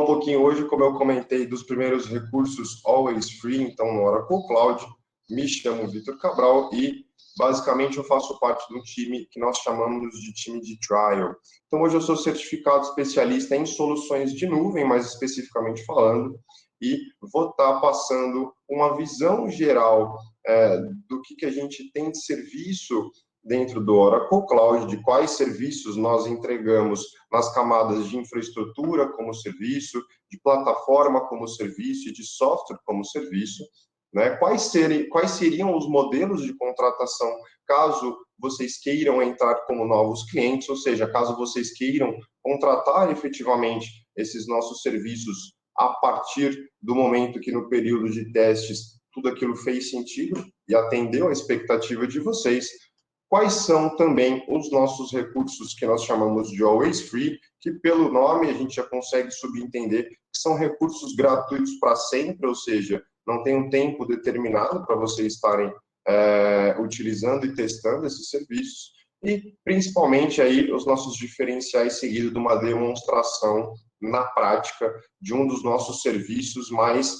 um pouquinho hoje, como eu comentei, dos primeiros recursos Always Free, então no Oracle Cloud. Me chamo Vitor Cabral e basicamente eu faço parte de um time que nós chamamos de time de trial. Então hoje eu sou certificado especialista em soluções de nuvem, mais especificamente falando, e vou estar passando uma visão geral do que a gente tem de serviço dentro do Oracle Cloud, de quais serviços nós entregamos nas camadas de infraestrutura como serviço, de plataforma como serviço e de software como serviço, né? Quais seriam os modelos de contratação caso vocês queiram entrar como novos clientes, ou seja, caso vocês queiram contratar efetivamente esses nossos serviços a partir do momento que no período de testes tudo aquilo fez sentido e atendeu a expectativa de vocês. Quais são também os nossos recursos que nós chamamos de Always Free, que pelo nome a gente já consegue subentender que são recursos gratuitos para sempre, ou seja, não tem um tempo determinado para vocês estarem utilizando e testando esses serviços. E, principalmente, aí, os nossos diferenciais seguidos de uma demonstração na prática de um dos nossos serviços mais,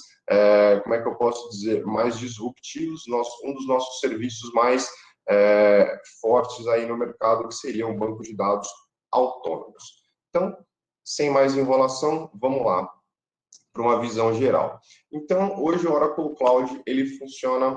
como é que eu posso dizer, mais disruptivos, um dos nossos serviços mais fortes aí no mercado, que seria um banco de dados autônomos. Então, sem mais enrolação, vamos lá para uma visão geral. Então, hoje o Oracle Cloud ele funciona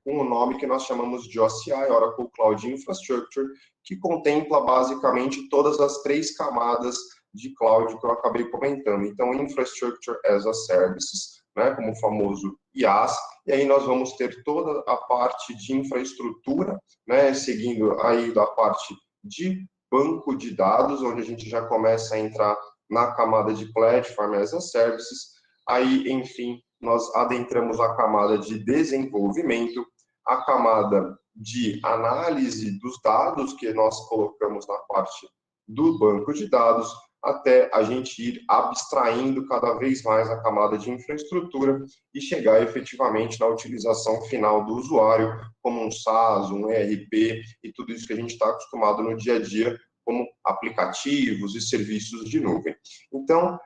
com o nome que nós chamamos de OCI, Oracle Cloud Infrastructure, que contempla basicamente todas as 3 camadas de cloud que eu acabei comentando. Então, Infrastructure as a Services, né, como o famoso IaaS, e aí nós vamos ter toda a parte de infraestrutura, né, seguindo aí da parte de banco de dados, onde a gente já começa a entrar na camada de Platform as a Services. Aí, enfim, nós adentramos a camada de desenvolvimento, a camada de análise dos dados que nós colocamos na parte do banco de dados, até a gente ir abstraindo cada vez mais a camada de infraestrutura e chegar efetivamente na utilização final do usuário, como um SaaS, um ERP e tudo isso que a gente está acostumado no dia a dia, como aplicativos e serviços de nuvem. Então,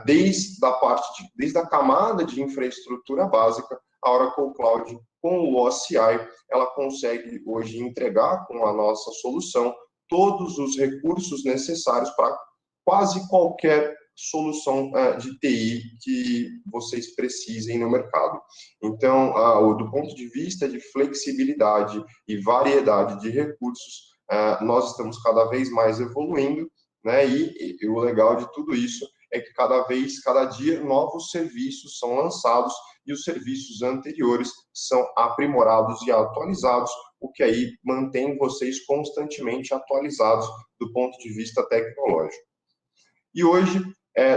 desde a camada de infraestrutura básica, a Oracle Cloud, com o OCI, ela consegue hoje entregar com a nossa solução todos os recursos necessários para quase qualquer solução de TI que vocês precisem no mercado. Então, do ponto de vista de flexibilidade e variedade de recursos, nós estamos cada vez mais evoluindo, né? E o legal de tudo isso é que cada dia, novos serviços são lançados e os serviços anteriores são aprimorados e atualizados, o que aí mantém vocês constantemente atualizados do ponto de vista tecnológico. E hoje,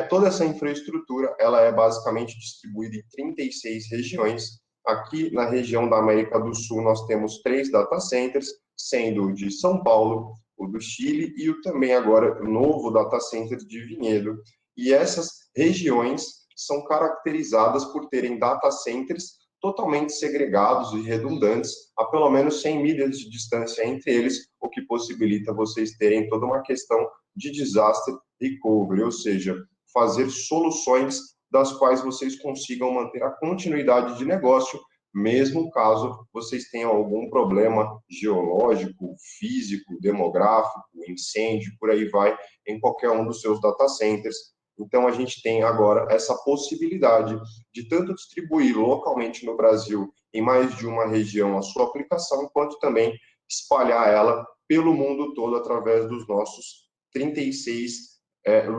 toda essa infraestrutura, ela é basicamente distribuída em 36 regiões. Aqui na região da América do Sul, nós temos 3 data centers, sendo o de São Paulo, o do Chile e o também agora novo data center de Vinhedo. E essas regiões são caracterizadas por terem data centers totalmente segregados e redundantes, a pelo menos 100 milhas de distância entre eles, o que possibilita vocês terem toda uma questão de disaster recovery, ou seja, fazer soluções das quais vocês consigam manter a continuidade de negócio, mesmo caso vocês tenham algum problema geológico, físico, demográfico, incêndio, por aí vai, em qualquer um dos seus data centers. Então, a gente tem agora essa possibilidade de tanto distribuir localmente no Brasil, em mais de uma região, a sua aplicação, quanto também espalhar ela pelo mundo todo através dos nossos 36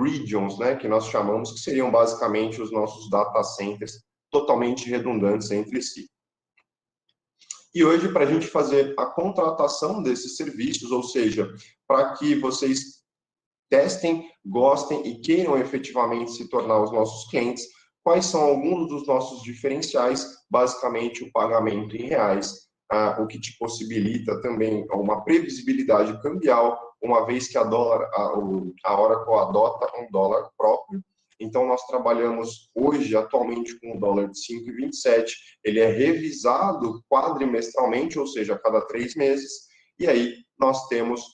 regions, né, que nós chamamos, que seriam basicamente os nossos data centers totalmente redundantes entre si. E hoje, para a gente fazer a contratação desses serviços, ou seja, para que vocês testem, gostem e queiram efetivamente se tornar os nossos clientes, quais são alguns dos nossos diferenciais? Basicamente, o pagamento em reais, o que te possibilita também uma previsibilidade cambial, uma vez que a Oracle adota um dólar próprio. Então, nós trabalhamos hoje, atualmente, com um dólar de 5,27. Ele é revisado quadrimestralmente, ou seja, a cada 3 meses. E aí, nós temos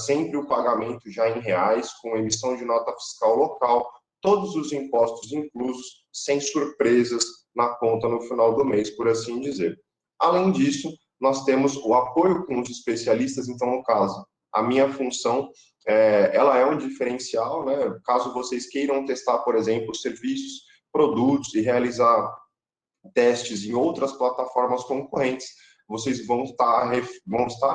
sempre o pagamento já em reais, com emissão de nota fiscal local, todos os impostos inclusos, sem surpresas na conta no final do mês, por assim dizer. Além disso, nós temos o apoio com os especialistas, então, no caso, a minha função, ela é um diferencial, né? Caso vocês queiram testar, por exemplo, serviços, produtos e realizar testes em outras plataformas concorrentes, vocês vão estar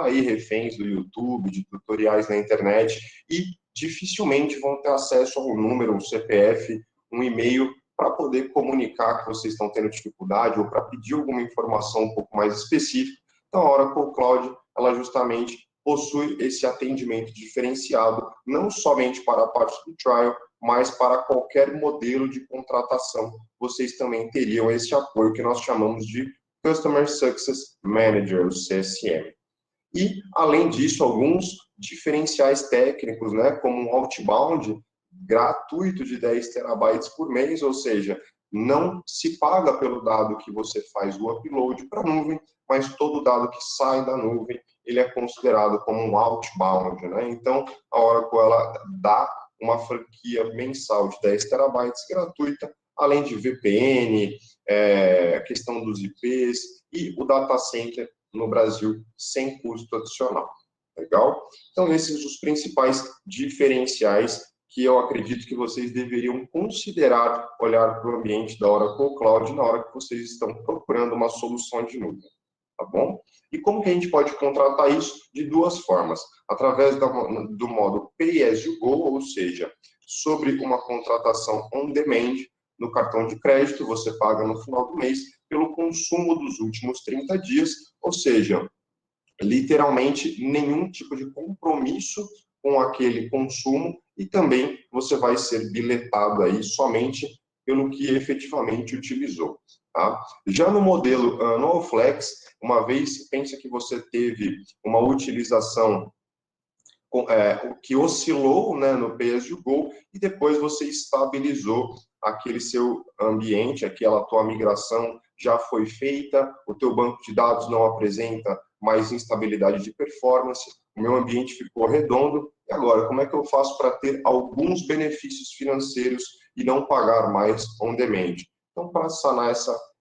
aí reféns do YouTube, de tutoriais na internet e dificilmente vão ter acesso ao número, um CPF, um e-mail para poder comunicar que vocês estão tendo dificuldade ou para pedir alguma informação um pouco mais específica. Então, a Oracle Cloud, ela justamente possui esse atendimento diferenciado, não somente para a parte do trial, mas para qualquer modelo de contratação, vocês também teriam esse apoio que nós chamamos de Customer Success Manager, o CSM. E, além disso, alguns diferenciais técnicos, né, como um outbound gratuito de 10 terabytes por mês, ou seja, não se paga pelo dado que você faz o upload para a nuvem, mas todo dado que sai da nuvem, ele é considerado como um outbound, né? Então, a Oracle, ela dá uma franquia mensal de 10 terabytes gratuita, além de VPN, a questão dos IPs e o data center no Brasil sem custo adicional. Legal? Então, esses são os principais diferenciais que eu acredito que vocês deveriam considerar olhar para o ambiente da Oracle Cloud na hora que vocês estão procurando uma solução de nuvem. Tá bom? E como que a gente pode contratar isso? De duas formas. Através do modo Pay as you go, ou seja, sobre uma contratação on demand no cartão de crédito, você paga no final do mês pelo consumo dos últimos 30 dias, ou seja, literalmente nenhum tipo de compromisso com aquele consumo e também você vai ser biletado aí somente pelo que efetivamente utilizou. Tá? Já no modelo Annual Flex, uma vez, pensa que você teve uma utilização que oscilou, né, no Pay As You Go e depois você estabilizou aquele seu ambiente, aquela tua migração já foi feita, o teu banco de dados não apresenta mais instabilidade de performance, o meu ambiente ficou redondo, e agora, como é que eu faço para ter alguns benefícios financeiros e não pagar mais on demand? Então, para sanar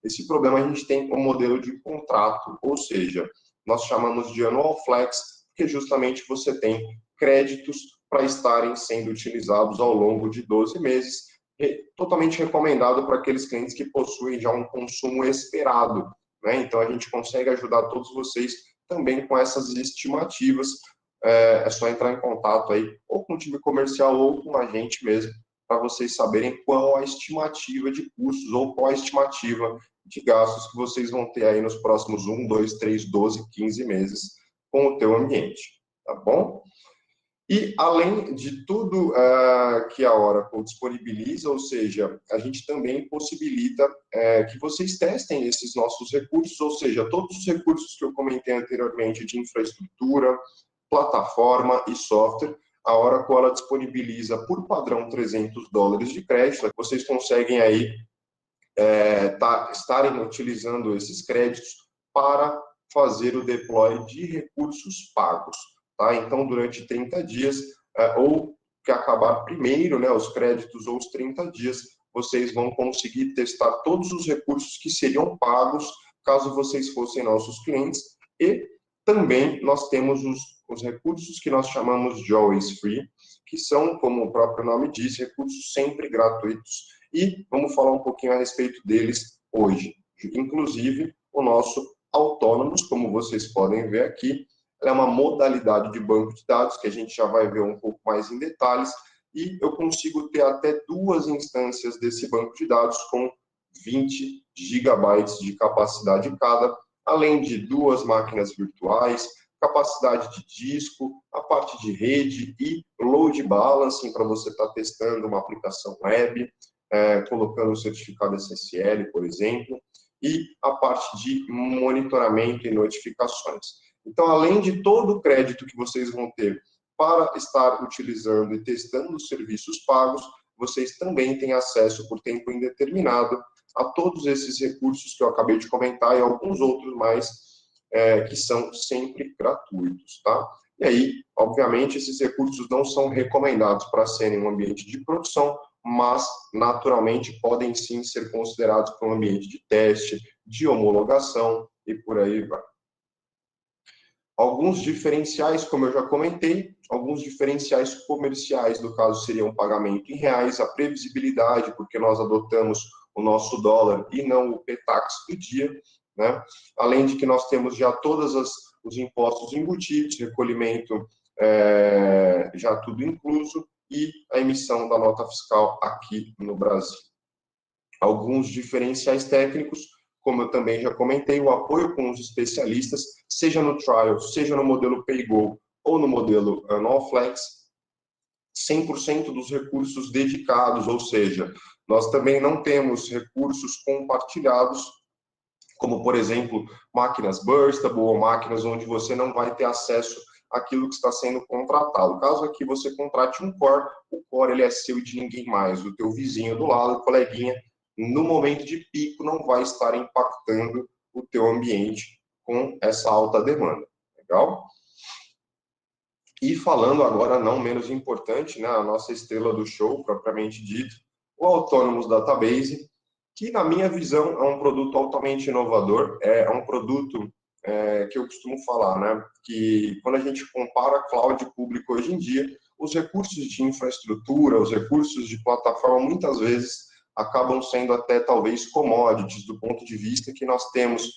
esse problema, a gente tem um modelo de contrato, ou seja, nós chamamos de Annual Flex, porque justamente você tem créditos para estarem sendo utilizados ao longo de 12 meses, totalmente recomendado para aqueles clientes que possuem já um consumo esperado, né? Então, a gente consegue ajudar todos vocês também com essas estimativas. É só entrar em contato aí, ou com o time comercial, ou com a gente mesmo, para vocês saberem qual a estimativa de custos, ou qual a estimativa de gastos que vocês vão ter aí nos próximos 1, 2, 3, 12, 15 meses com o teu ambiente, tá bom? E, além de tudo que a Oracle disponibiliza, ou seja, a gente também possibilita que vocês testem esses nossos recursos, ou seja, todos os recursos que eu comentei anteriormente de infraestrutura, plataforma e software, a Oracle ela disponibiliza por padrão $300 de crédito. Vocês conseguem aí estarem utilizando esses créditos para fazer o deploy de recursos pagos. Tá? Então, durante 30 dias, ou que acabar primeiro, né, os créditos ou os 30 dias, vocês vão conseguir testar todos os recursos que seriam pagos caso vocês fossem nossos clientes. E também nós temos os recursos que nós chamamos de Always Free, que são, como o próprio nome diz, recursos sempre gratuitos. E vamos falar um pouquinho a respeito deles hoje. Inclusive, o nosso Autônomos, como vocês podem ver aqui, é uma modalidade de banco de dados que a gente já vai ver um pouco mais em detalhes, e eu consigo ter até 2 instâncias desse banco de dados com 20 gigabytes de capacidade cada, além de 2 máquinas virtuais, capacidade de disco, a parte de rede e load balancing para você estar testando uma aplicação web, colocando o certificado SSL, por exemplo, e a parte de monitoramento e notificações. Então, além de todo o crédito que vocês vão ter para estar utilizando e testando os serviços pagos, vocês também têm acesso por tempo indeterminado a todos esses recursos que eu acabei de comentar e alguns outros mais que são sempre gratuitos, tá? E aí, obviamente, esses recursos não são recomendados para serem um ambiente de produção mas naturalmente podem sim ser considerados para um ambiente de teste, de homologação e por aí vai. Alguns diferenciais, como eu já comentei, alguns diferenciais comerciais, no caso, seriam o pagamento em reais, a previsibilidade, porque nós adotamos o nosso dólar e não o PTAX do dia, né? Além de que nós temos já todos os impostos embutidos, recolhimento já tudo incluso, e a emissão da nota fiscal aqui no Brasil. Alguns diferenciais técnicos, como eu também já comentei, o apoio com os especialistas, seja no trial, seja no modelo PayGo ou no modelo NoFlex, 100% dos recursos dedicados, ou seja, nós também não temos recursos compartilhados, como, por exemplo, máquinas burstable ou máquinas onde você não vai ter acesso àquilo que está sendo contratado. Caso aqui você contrate um core, o core ele é seu e de ninguém mais, o teu vizinho do lado, o coleguinha, no momento de pico não vai estar impactando o teu ambiente com essa alta demanda. Legal? E falando agora, não menos importante, né, a nossa estrela do show, propriamente dito, o Autonomous Database, que na minha visão é um produto altamente inovador, é um produto que eu costumo falar, né, que quando a gente compara cloud público hoje em dia, os recursos de infraestrutura, os recursos de plataforma, muitas vezes acabam sendo até talvez commodities, do ponto de vista que nós temos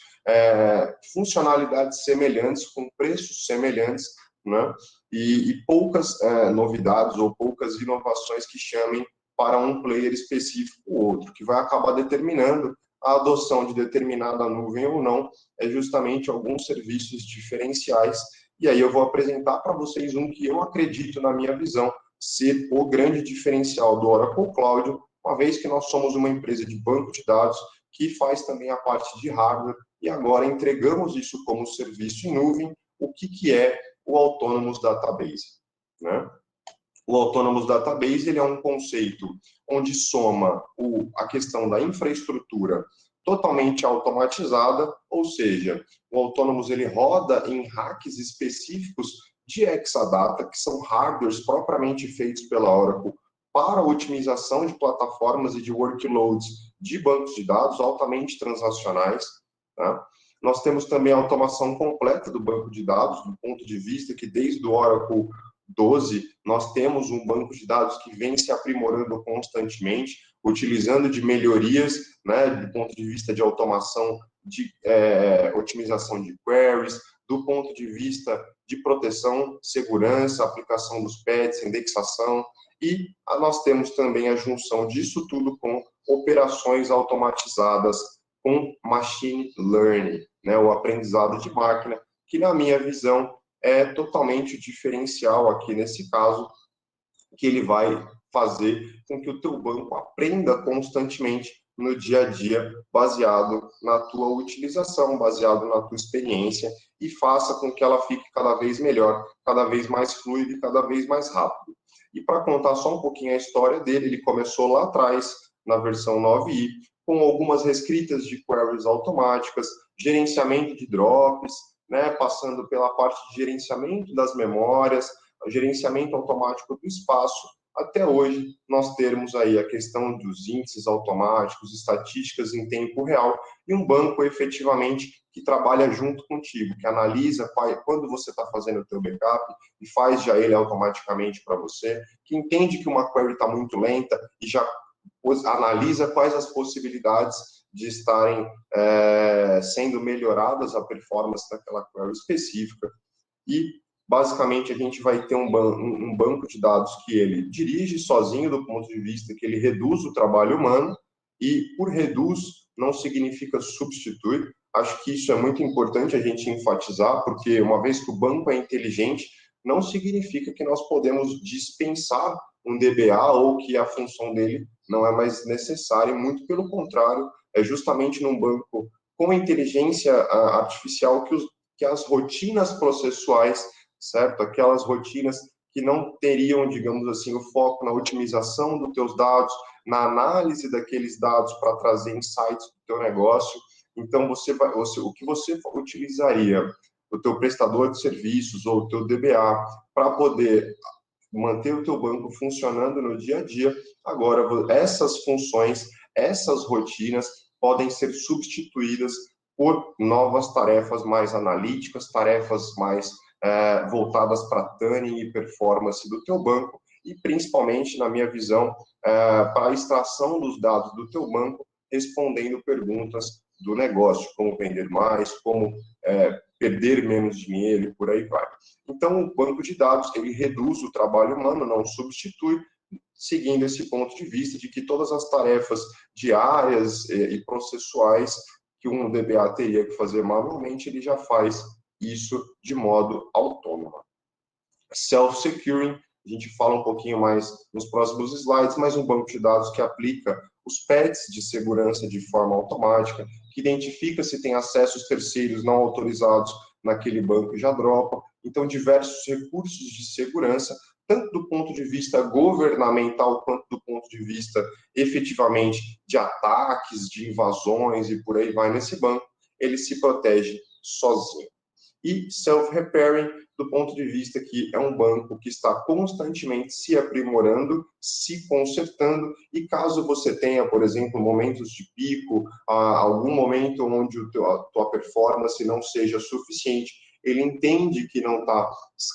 funcionalidades semelhantes, com preços semelhantes, né, e poucas novidades ou poucas inovações que chamem para um player específico ou outro, que vai acabar determinando a adoção de determinada nuvem ou não, é justamente alguns serviços diferenciais. E aí eu vou apresentar para vocês um que eu acredito, na minha visão, ser o grande diferencial do Oracle Cloud, uma vez que nós somos uma empresa de banco de dados que faz também a parte de hardware e agora entregamos isso como serviço em nuvem. O que é o Autonomous Database, né? O Autonomous Database ele é um conceito onde soma a questão da infraestrutura totalmente automatizada, ou seja, o Autonomous ele roda em racks específicos de Exadata, que são hardwares propriamente feitos pela Oracle para a otimização de plataformas e de workloads de bancos de dados altamente transacionais, tá? Nós temos também a automação completa do banco de dados, do ponto de vista que desde o Oracle 12, nós temos um banco de dados que vem se aprimorando constantemente, utilizando de melhorias, né, do ponto de vista de automação, de otimização de queries, do ponto de vista de proteção, segurança, aplicação dos patches, indexação, e nós temos também a junção disso tudo com operações automatizadas com machine learning, né, o aprendizado de máquina, que na minha visão é totalmente diferencial aqui nesse caso, que ele vai fazer com que o teu banco aprenda constantemente no dia a dia, baseado na tua utilização, baseado na tua experiência, e faça com que ela fique cada vez melhor, cada vez mais fluida e cada vez mais rápido. E para contar só um pouquinho a história dele, ele começou lá atrás, na versão 9i, com algumas reescritas de queries automáticas, gerenciamento de drops, né, passando pela parte de gerenciamento das memórias, gerenciamento automático do espaço, até hoje nós termos aí a questão dos índices automáticos, estatísticas em tempo real e um banco efetivamente que trabalha junto contigo, que analisa quando você está fazendo o teu backup e faz já ele automaticamente para você, que entende que uma query está muito lenta e já analisa quais as possibilidades de estarem sendo melhoradas a performance daquela query específica. E basicamente a gente vai ter um banco de dados que ele dirige sozinho, do ponto de vista que ele reduz o trabalho humano, e por reduz não significa substitui. Acho que isso é muito importante a gente enfatizar, porque uma vez que o banco é inteligente, não significa que nós podemos dispensar um DBA ou que a função dele não é mais necessária, muito pelo contrário, é justamente num banco com inteligência artificial que as rotinas processuais, certo? Aquelas rotinas que não teriam, digamos assim, o foco na otimização dos teus dados, na análise daqueles dados para trazer insights do teu negócio. Então, o que você utilizaria o teu prestador de serviços ou o teu DBA para poder manter o teu banco funcionando no dia a dia. Agora, essas funções, essas rotinas podem ser substituídas por novas tarefas mais analíticas, tarefas mais voltadas para tuning e performance do teu banco e, principalmente, na minha visão, para a extração dos dados do teu banco, respondendo perguntas do negócio, como vender mais, como perder menos dinheiro e por aí vai. Então, o banco de dados, ele reduz o trabalho humano, não substitui, seguindo esse ponto de vista de que todas as tarefas diárias e processuais que um DBA teria que fazer manualmente, ele já faz isso de modo autônomo. Self-securing, a gente fala um pouquinho mais nos próximos slides, mas um banco de dados que aplica os patches de segurança de forma automática, que identifica se tem acessos terceiros não autorizados naquele banco e já dropa. Então, diversos recursos de segurança, tanto do ponto de vista governamental, quanto do ponto de vista, efetivamente, de ataques, de invasões e por aí vai nesse banco, ele se protege sozinho. E self-repairing, do ponto de vista que é um banco que está constantemente se aprimorando, se consertando, e caso você tenha, por exemplo, momentos de pico, algum momento onde a tua performance não seja suficiente, ele entende que não está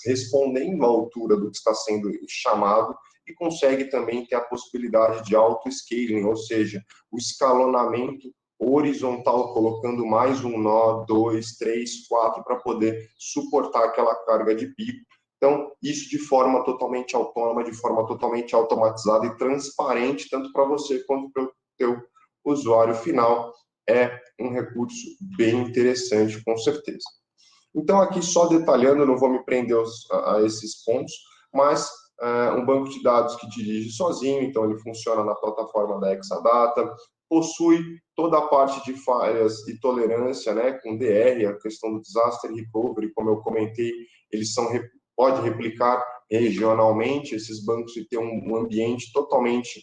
respondendo à altura do que está sendo chamado e consegue também ter a possibilidade de auto-scaling, ou seja, o escalonamento horizontal, colocando mais um nó, 2, 3, 4, para poder suportar aquela carga de pico. Então, isso de forma totalmente autônoma, de forma totalmente automatizada e transparente, tanto para você quanto para o teu usuário final, é um recurso bem interessante, com certeza. Então, aqui só detalhando, não vou me prender a esses pontos, mas um banco de dados que dirige sozinho, então ele funciona na plataforma da Exadata, possui toda a parte de falhas e tolerância, né, com DR, a questão do disaster recovery, como eu comentei, eles pode replicar regionalmente esses bancos e ter um ambiente totalmente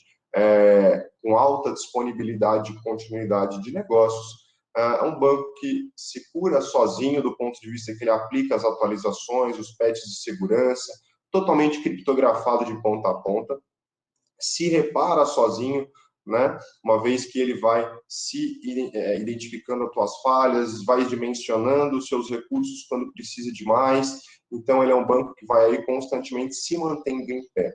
com alta disponibilidade e continuidade de negócios. É um banco que se cura sozinho do ponto de vista que ele aplica as atualizações, os patches de segurança, totalmente criptografado de ponta a ponta, se repara sozinho, né? Uma vez que ele vai se identificando as tuas falhas, vai dimensionando os seus recursos quando precisa de mais. Então, ele é um banco que vai aí constantemente se mantendo em pé.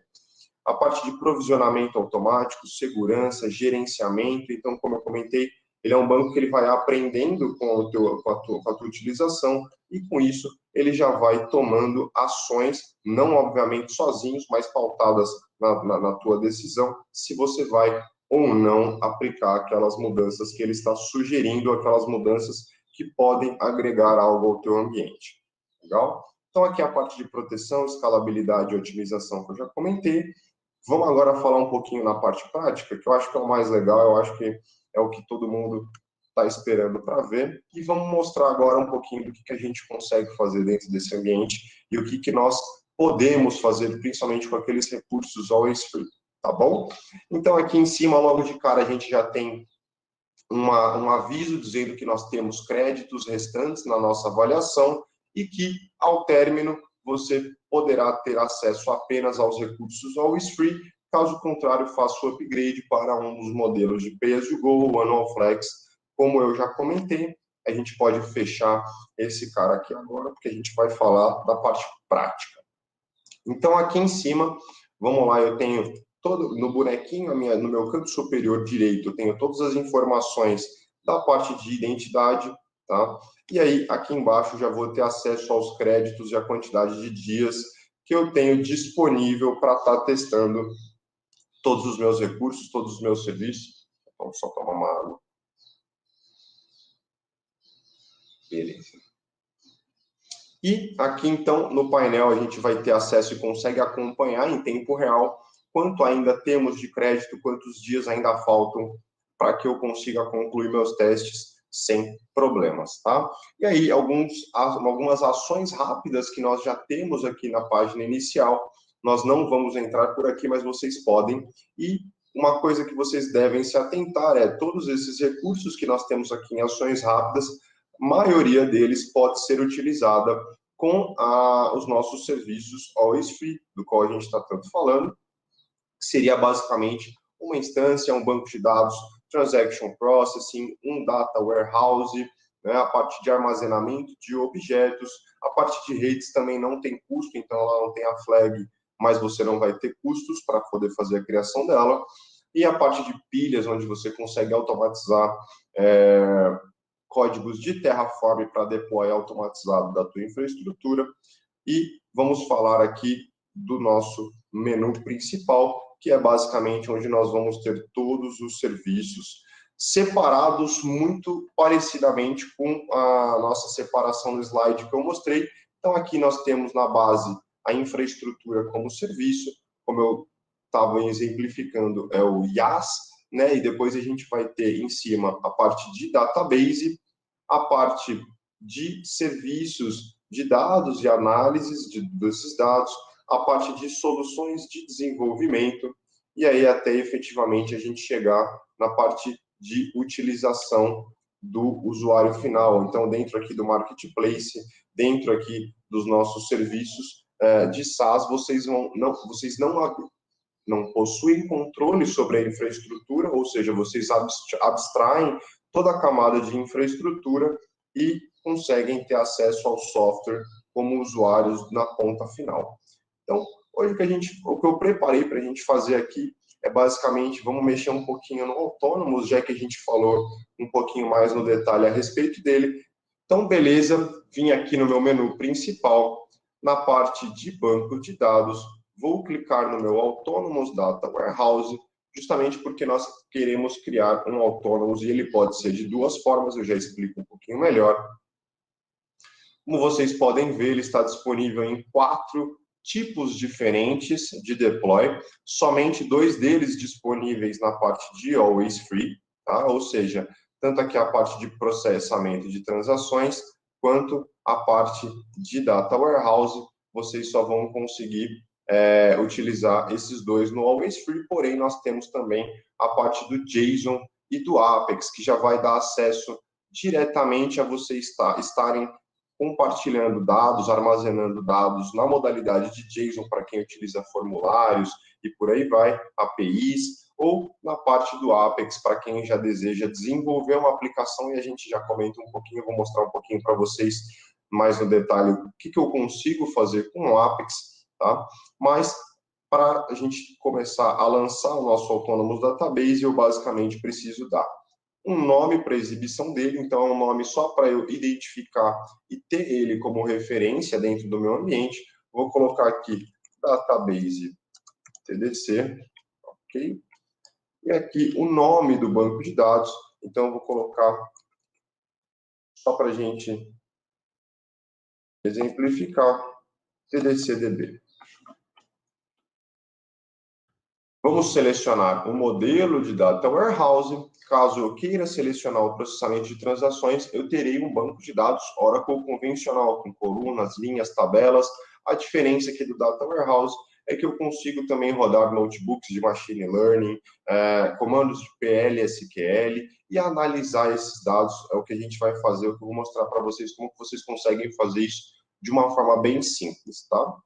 A parte de provisionamento automático, segurança, gerenciamento. Então, como eu comentei, ele é um banco que ele vai aprendendo com a tua utilização e, com isso, ele já vai tomando ações, não obviamente sozinhos, mas pautadas na tua decisão, se você vai ou não aplicar aquelas mudanças que ele está sugerindo, aquelas mudanças que podem agregar algo ao teu ambiente. Legal? Então, aqui a parte de proteção, escalabilidade e otimização que eu já comentei. Vamos agora falar um pouquinho na parte prática, que eu acho que é o mais legal, eu acho que é o que todo mundo está esperando para ver. E vamos mostrar agora um pouquinho do que a gente consegue fazer dentro desse ambiente e o que nós podemos fazer, principalmente com aqueles recursos always free, tá bom? Então, aqui em cima, logo de cara, a gente já tem um aviso dizendo que nós temos créditos restantes na nossa avaliação e que, ao término, você poderá ter acesso apenas aos recursos always free, caso contrário, faça o upgrade para um dos modelos de Pay as you go, Annual Flex, como eu já comentei. A gente pode fechar esse cara aqui agora, porque a gente vai falar da parte prática. Então, aqui em cima, vamos lá, eu tenho todo no bonequinho, no meu canto superior direito, eu tenho todas as informações da parte de identidade, tá? E aí, aqui embaixo, já vou ter acesso aos créditos e a quantidade de dias que eu tenho disponível para estar testando todos os meus recursos, todos os meus serviços. Vamos só tomar uma água. Beleza. E aqui, então, no painel, a gente vai ter acesso e consegue acompanhar em tempo real quanto ainda temos de crédito, quantos dias ainda faltam para que eu consiga concluir meus testes sem problemas, tá? E aí, algumas ações rápidas que nós já temos aqui na página inicial, nós não vamos entrar por aqui, mas vocês podem. E uma coisa que vocês devem se atentar é todos esses recursos que nós temos aqui em ações rápidas, a maioria deles pode ser utilizada com os nossos serviços Always Free, do qual a gente está tanto falando, que seria basicamente uma instância, um banco de dados, transaction processing, um data warehouse, né, a parte de armazenamento de objetos, a parte de redes também não tem custo, então ela não tem a flag, mas você não vai ter custos para poder fazer a criação dela, e a parte de pilhas, onde você consegue automatizar códigos de Terraform para deploy automatizado da tua infraestrutura. E vamos falar aqui do nosso menu principal, que é basicamente onde nós vamos ter todos os serviços separados muito parecidamente com a nossa separação no slide que eu mostrei. Então, aqui nós temos na base a infraestrutura como serviço, como eu estava exemplificando, é o IaaS, né? E depois a gente vai ter em cima a parte de database, a parte de serviços de dados e análises desses dados, a parte de soluções de desenvolvimento, e aí até efetivamente a gente chegar na parte de utilização do usuário final. Então, dentro aqui do Marketplace, dentro aqui dos nossos serviços de SaaS, vocês não possuem controle sobre a infraestrutura, ou seja, vocês abstraem toda a camada de infraestrutura e conseguem ter acesso ao software como usuários na ponta final. Então, hoje o que eu preparei para a gente fazer aqui é basicamente, vamos mexer um pouquinho no Autonomous, já que a gente falou um pouquinho mais no detalhe a respeito dele. Então, beleza, vim aqui no meu menu principal, na parte de banco de dados, vou clicar no meu Autonomous Data Warehouse, justamente porque nós queremos criar um Autonomous e ele pode ser de duas formas, eu já explico um pouquinho melhor. Como vocês podem ver, ele está disponível em 4 tipos diferentes de deploy, somente 2 deles disponíveis na parte de Always Free, tá? Ou seja, tanto aqui a parte de processamento de transações, quanto a parte de Data Warehouse, vocês só vão conseguir utilizar esses 2 no Always Free, porém nós temos também a parte do JSON e do Apex, que já vai dar acesso diretamente a vocês estarem compartilhando dados, armazenando dados na modalidade de JSON para quem utiliza formulários e por aí vai, APIs, ou na parte do Apex para quem já deseja desenvolver uma aplicação, e a gente já comenta um pouquinho, eu vou mostrar um pouquinho para vocês mais no detalhe o que eu consigo fazer com o Apex, tá? Mas para a gente começar a lançar o nosso Autonomous Database, eu basicamente preciso dar um nome para exibição dele, então é um nome só para eu identificar e ter ele como referência dentro do meu ambiente. Vou colocar aqui Database TDC, ok? E aqui o nome do banco de dados, então eu vou colocar só para a gente exemplificar, TDCDB. Vamos selecionar o modelo de Data Warehouse. Caso eu queira selecionar o processamento de transações, eu terei um banco de dados Oracle convencional, com colunas, linhas, tabelas. A diferença aqui do Data Warehouse é que eu consigo também rodar notebooks de Machine Learning, comandos de PL, SQL, e analisar esses dados. É o que a gente vai fazer, o que eu vou mostrar para vocês, como vocês conseguem fazer isso de uma forma bem simples, tá?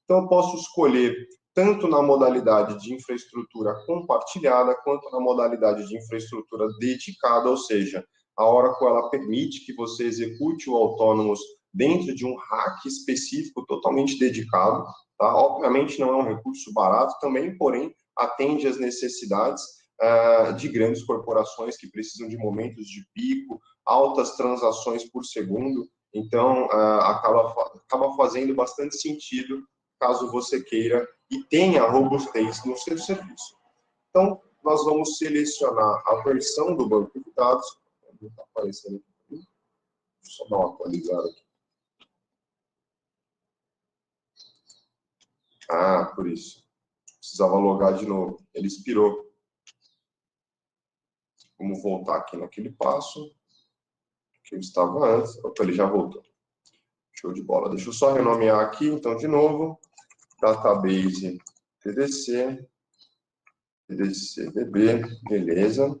Então, eu posso escolher tanto na modalidade de infraestrutura compartilhada, quanto na modalidade de infraestrutura dedicada, ou seja, a Oracle ela permite que você execute o Autonomous dentro de um rack específico totalmente dedicado, tá? Obviamente não é um recurso barato também, porém atende às necessidades de grandes corporações que precisam de momentos de pico, altas transações por segundo, então acaba fazendo bastante sentido caso você queira e tenha robustez no seu serviço. Então, nós vamos selecionar a versão do banco de dados. Não está aparecendo aqui. Deixa eu só dar uma atualizada aqui. Ah, por isso. Precisava logar de novo. Ele expirou. Vamos voltar aqui naquele passo que eu estava antes. Opa, ele já voltou. Show de bola. Deixa eu só renomear aqui, então, de novo. Database TDC. TDCDB, beleza.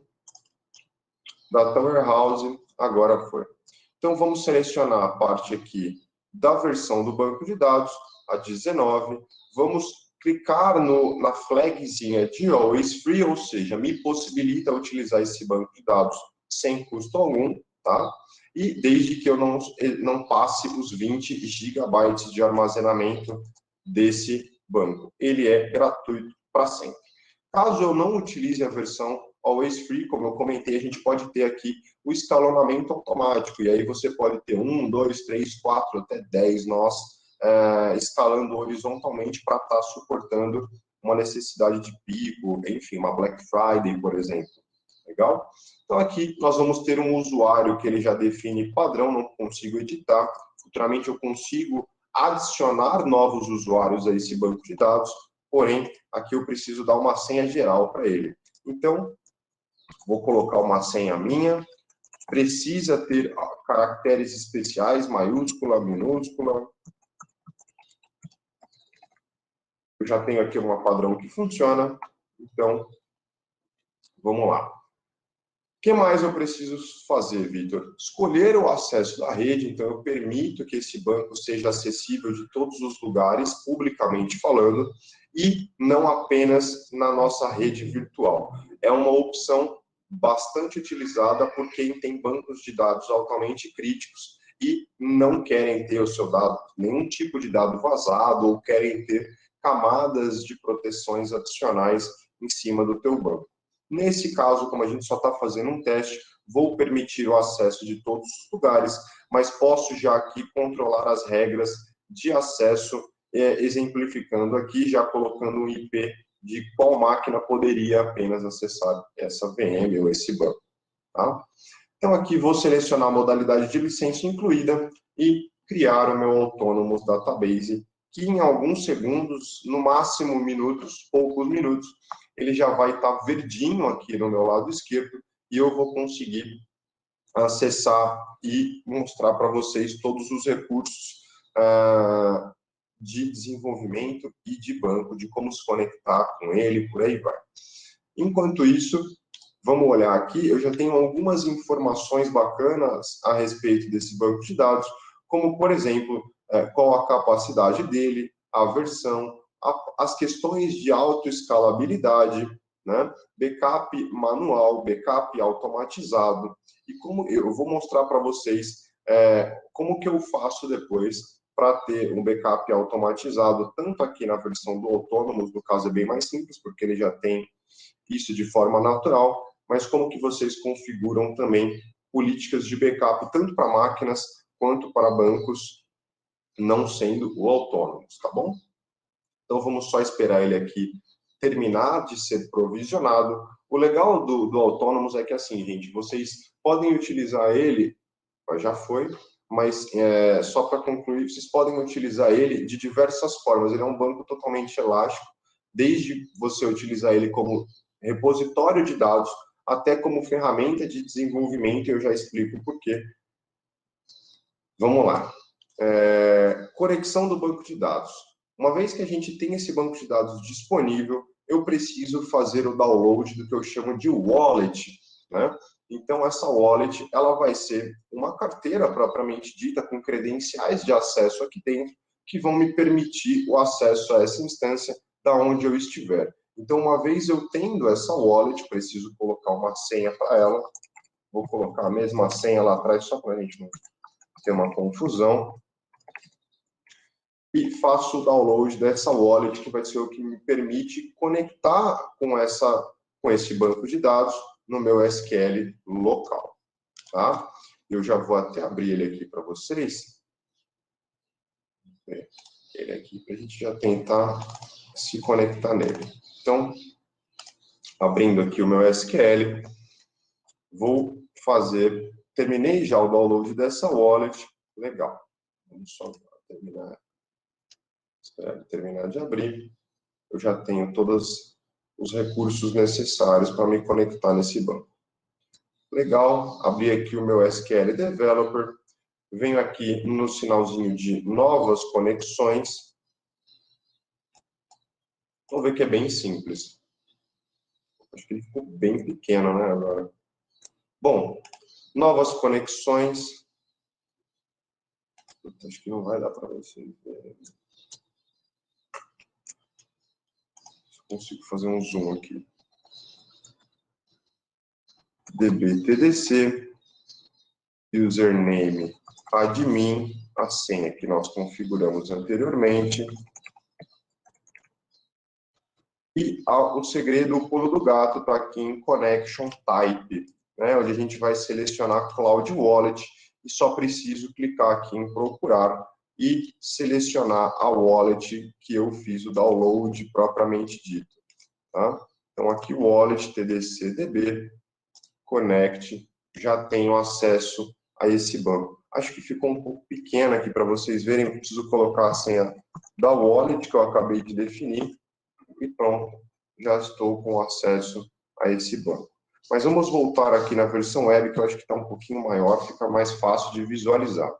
Data Warehouse, agora foi. Então, vamos selecionar a parte aqui da versão do banco de dados, a 19. Vamos clicar na flagzinha de Always Free, ou seja, me possibilita utilizar esse banco de dados sem custo algum, tá? E desde que eu não passe os 20 GB de armazenamento desse banco. Ele é gratuito para sempre. Caso eu não utilize a versão Always Free, como eu comentei, a gente pode ter aqui o escalonamento automático, e aí você pode ter 1, 2, 3, 4, até 10 nós escalando horizontalmente para estar suportando uma necessidade de pico, enfim, uma Black Friday, por exemplo. Legal? Então aqui nós vamos ter um usuário que ele já define padrão, não consigo editar. Futuramente eu consigo adicionar novos usuários a esse banco de dados, porém aqui eu preciso dar uma senha geral para ele. Então, vou colocar uma senha minha, precisa ter caracteres especiais, maiúscula, minúscula. Eu já tenho aqui uma padrão que funciona, então vamos lá. O que mais eu preciso fazer, Vitor? Escolher o acesso da rede, então eu permito que esse banco seja acessível de todos os lugares, publicamente falando, e não apenas na nossa rede virtual. É uma opção bastante utilizada por quem tem bancos de dados altamente críticos e não querem ter o seu dado, nenhum tipo de dado vazado, ou querem ter camadas de proteções adicionais em cima do teu banco. Nesse caso, como a gente só está fazendo um teste, vou permitir o acesso de todos os lugares, mas posso já aqui controlar as regras de acesso, exemplificando aqui, já colocando um IP de qual máquina poderia apenas acessar essa VM ou esse banco. Tá? Então aqui vou selecionar a modalidade de licença incluída e criar o meu Autonomous Database, que em alguns segundos, no máximo minutos, poucos minutos, ele já vai estar verdinho aqui no meu lado esquerdo e eu vou conseguir acessar e mostrar para vocês todos os recursos de desenvolvimento e de banco, de como se conectar com ele, por aí vai. Enquanto isso, vamos olhar aqui, eu já tenho algumas informações bacanas a respeito desse banco de dados, como, por exemplo, qual a capacidade dele, a versão, as questões de autoescalabilidade, né? Backup manual, backup automatizado, e como eu vou mostrar para vocês como que eu faço depois para ter um backup automatizado, tanto aqui na versão do Autonomous, no caso é bem mais simples, porque ele já tem isso de forma natural, mas como que vocês configuram também políticas de backup, tanto para máquinas quanto para bancos, não sendo o Autonomous, tá bom? Então vamos só esperar ele aqui terminar de ser provisionado. O legal do Autonomous é que assim, gente, vocês podem utilizar ele, já foi, mas só para concluir, vocês podem utilizar ele de diversas formas. Ele é um banco totalmente elástico, desde você utilizar ele como repositório de dados, até como ferramenta de desenvolvimento, e eu já explico o porquê. Vamos lá. Conexão do banco de dados. Uma vez que a gente tem esse banco de dados disponível, eu preciso fazer o download do que eu chamo de wallet, né? Então, essa wallet, ela vai ser uma carteira propriamente dita, com credenciais de acesso aqui dentro, que vão me permitir o acesso a essa instância da onde eu estiver. Então, uma vez eu tendo essa wallet, preciso colocar uma senha para ela. Vou colocar a mesma senha lá atrás, só para a gente não ter uma confusão. E faço o download dessa wallet, que vai ser o que me permite conectar com esse banco de dados no meu SQL local. Tá? Eu já vou até abrir ele aqui para vocês. Ele aqui, para a gente já tentar se conectar nele. Então, abrindo aqui o meu SQL, vou fazer, terminei já o download dessa wallet, legal. Vamos só terminar de abrir. Eu já tenho todos os recursos necessários para me conectar nesse banco. Legal, abri aqui o meu SQL Developer, venho aqui no sinalzinho de novas conexões. Vamos ver que é bem simples. Acho que ele ficou bem pequeno, né, agora. Bom, novas conexões. Acho que não vai dar para vocês verem. Consigo fazer um zoom aqui. dbtdc, username admin, a senha que nós configuramos anteriormente. E o segredo, o pulo do gato, está aqui em Connection Type, né, onde a gente vai selecionar Cloud Wallet e só preciso clicar aqui em procurar e selecionar a wallet que eu fiz o download propriamente dito. Tá? Então aqui wallet tdcdb, connect, já tenho acesso a esse banco. Acho que ficou um pouco pequeno aqui para vocês verem, eu preciso colocar a senha da wallet que eu acabei de definir e pronto, já estou com acesso a esse banco. Mas vamos voltar aqui na versão web, que eu acho que está um pouquinho maior, fica mais fácil de visualizar.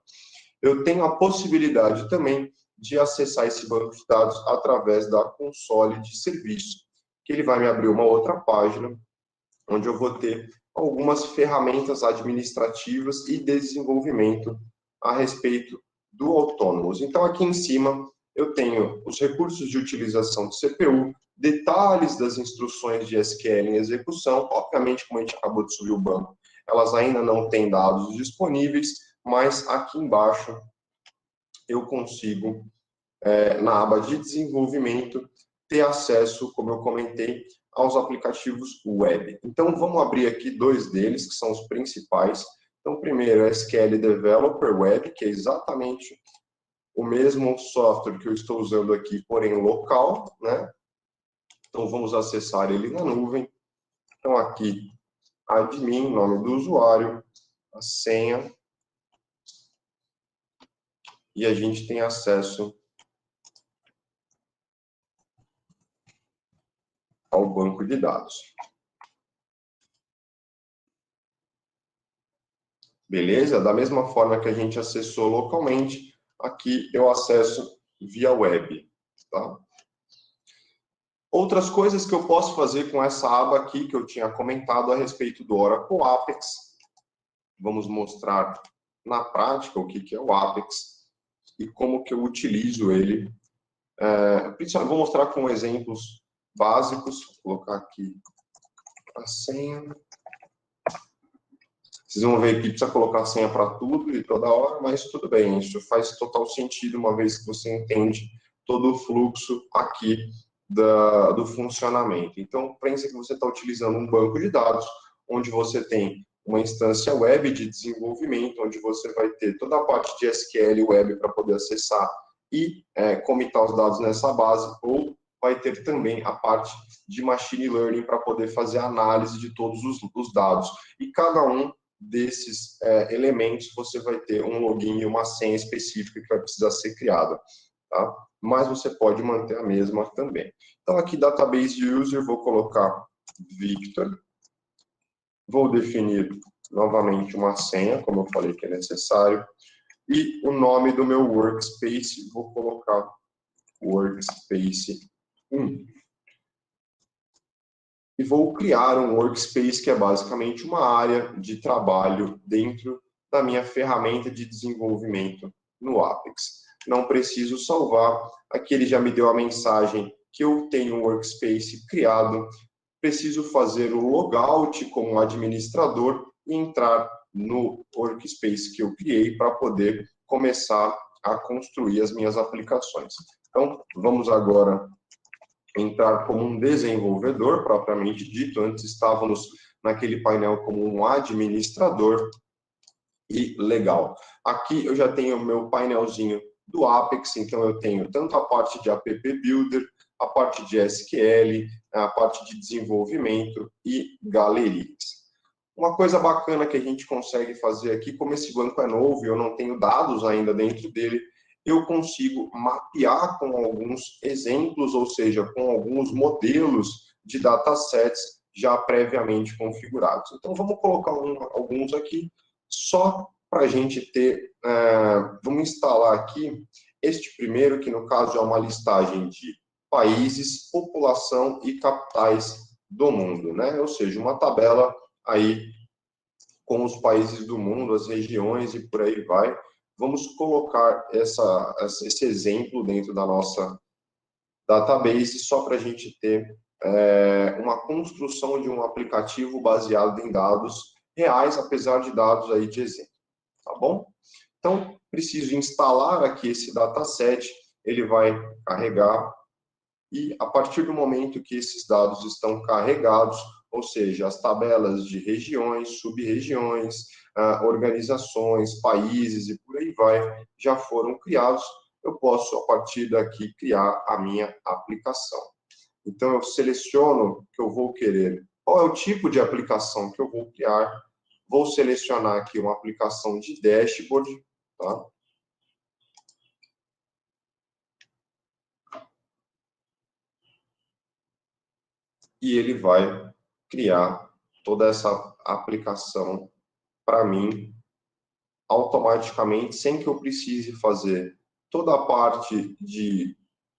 Eu tenho a possibilidade também de acessar esse banco de dados através da console de serviço, que ele vai me abrir uma outra página, onde eu vou ter algumas ferramentas administrativas e desenvolvimento a respeito do Autonomous. Então, aqui em cima, eu tenho os recursos de utilização de CPU, detalhes das instruções de SQL em execução. Obviamente, como a gente acabou de subir o banco, elas ainda não têm dados disponíveis, mas aqui embaixo eu consigo, na aba de desenvolvimento, ter acesso, como eu comentei, aos aplicativos web. Então, vamos abrir aqui dois deles, que são os principais. Então, primeiro, é SQL Developer Web, que é exatamente o mesmo software que eu estou usando aqui, porém local, né? Então, vamos acessar ele na nuvem. Então, aqui, admin, nome do usuário, a senha, e a gente tem acesso ao banco de dados. Beleza? Da mesma forma que a gente acessou localmente, aqui eu acesso via web. Tá? Outras coisas que eu posso fazer com essa aba aqui, que eu tinha comentado a respeito do Oracle Apex. Vamos mostrar na prática o que é o Apex e como que eu utilizo ele. Principalmente vou mostrar com exemplos básicos. Vou colocar aqui a senha. Vocês vão ver que precisa colocar senha para tudo e toda hora, mas tudo bem, isso faz total sentido uma vez que você entende todo o fluxo aqui do funcionamento. Então, pense que você está utilizando um banco de dados, onde você tem uma instância web de desenvolvimento, onde você vai ter toda a parte de SQL web para poder acessar e comitar os dados nessa base, ou vai ter também a parte de machine learning para poder fazer a análise de todos os dados. E cada um desses elementos, você vai ter um login e uma senha específica que vai precisar ser criada, tá? Mas você pode manter a mesma também. Então, aqui, Database User, vou colocar Victor. Vou definir novamente uma senha, como eu falei que é necessário. E o nome do meu workspace, vou colocar Workspace 1. E vou criar um workspace que é basicamente uma área de trabalho dentro da minha ferramenta de desenvolvimento no Apex. Não preciso salvar, aqui ele já me deu a mensagem que eu tenho um workspace criado, preciso fazer o logout como administrador e entrar no workspace que eu criei para poder começar a construir as minhas aplicações. Então, vamos agora entrar como um desenvolvedor, propriamente dito. Antes estávamos naquele painel como um administrador. E legal. Aqui eu já tenho o meu painelzinho do Apex, então eu tenho tanto a parte de App Builder, a parte de SQL, a parte de desenvolvimento e galerias. Uma coisa bacana que a gente consegue fazer aqui, como esse banco é novo e eu não tenho dados ainda dentro dele, eu consigo mapear com alguns exemplos, ou seja, com alguns modelos de datasets já previamente configurados. Então, vamos colocar alguns aqui, só para a gente ter... vamos instalar aqui este primeiro, que no caso é uma listagem de países, população e capitais do mundo, né? Ou seja, uma tabela aí com os países do mundo, as regiões e por aí vai. vamos colocar esse exemplo dentro da nossa database só para a gente ter uma construção de um aplicativo baseado em dados reais, apesar de dados aí de exemplo, tá bom? Então, preciso instalar aqui esse dataset, ele vai carregar, e a partir do momento que esses dados estão carregados, ou seja, as tabelas de regiões, sub-regiões, organizações, países e por aí vai, já foram criados, eu posso, a partir daqui, criar a minha aplicação. Então, eu seleciono que eu vou querer. Qual é o tipo de aplicação que eu vou criar? Vou selecionar aqui uma aplicação de dashboard, tá? E ele vai criar toda essa aplicação para mim automaticamente, sem que eu precise fazer toda a parte de